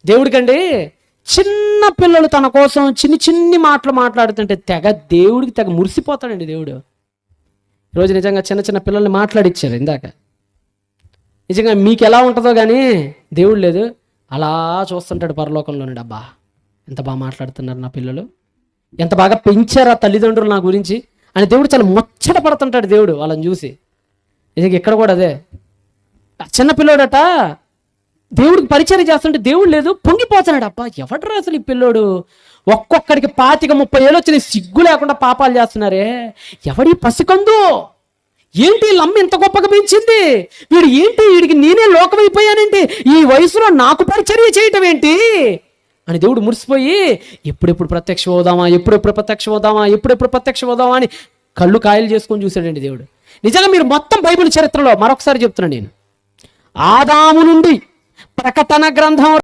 దేవుడికండి చిన్న పిల్లలు తన కోసం చిన్ని మాటలు మాట్లాడుతుంటే దేవుడికి తెగ మురిసిపోతాడండి దేవుడు. ఈరోజు నిజంగా చిన్న పిల్లల్ని మాట్లాడిచ్చారు ఇందాక. నిజంగా మీకు ఎలా ఉంటుందో కానీ దేవుడు లేదు, అలా చూస్తుంటాడు పరలోకంలో నుండి. అబ్బా ఎంత బాగా మాట్లాడుతున్నారు నా పిల్లలు, ఎంత బాగా పెంచారు ఆ తల్లిదండ్రులు నా గురించి అని దేవుడు చాలా ముచ్చట పడుతుంటాడు దేవుడు వాళ్ళని చూసి. నిజంగా ఇక్కడ కూడా అదే, చిన్న పిల్లోడట దేవుడికి పరిచయం చేస్తుంటే దేవుడు లేదు, పొంగిపోతున్నాడు. అబ్బా ఎవడరా అసలు ఈ పిల్లోడు, ఒక్కొక్కడికి 25-30 ఏళ్ళు వచ్చిన సిగ్గు లేకుండా పాపాలు చేస్తున్నారే, ఎవడి పసికందు, ఏంటి లమ్మ ఇంత గొప్పగా పెంచింది, వీడు ఏంటి, వీడికి నేనే లోకమైపోయానంటే ఈ వయసులో నాకు పరిచర్య చేయటం ఏంటి అని దేవుడు మురిసిపోయి ఎప్పుడెప్పుడు ప్రత్యక్షం అవుదామా, ఎప్పుడెప్పుడు ప్రత్యక్షం అవుదామా, ఎప్పుడెప్పుడు ప్రత్యక్షం అవుదామా అని కళ్ళు కాయలు చేసుకొని చూశాడండి దేవుడు. నిజంగా మీరు మొత్తం బైబిల్ చరిత్రలో మరొకసారి చెప్తున్నాను నేను, ఆదాము నుండి ప్రకటన గ్రంథం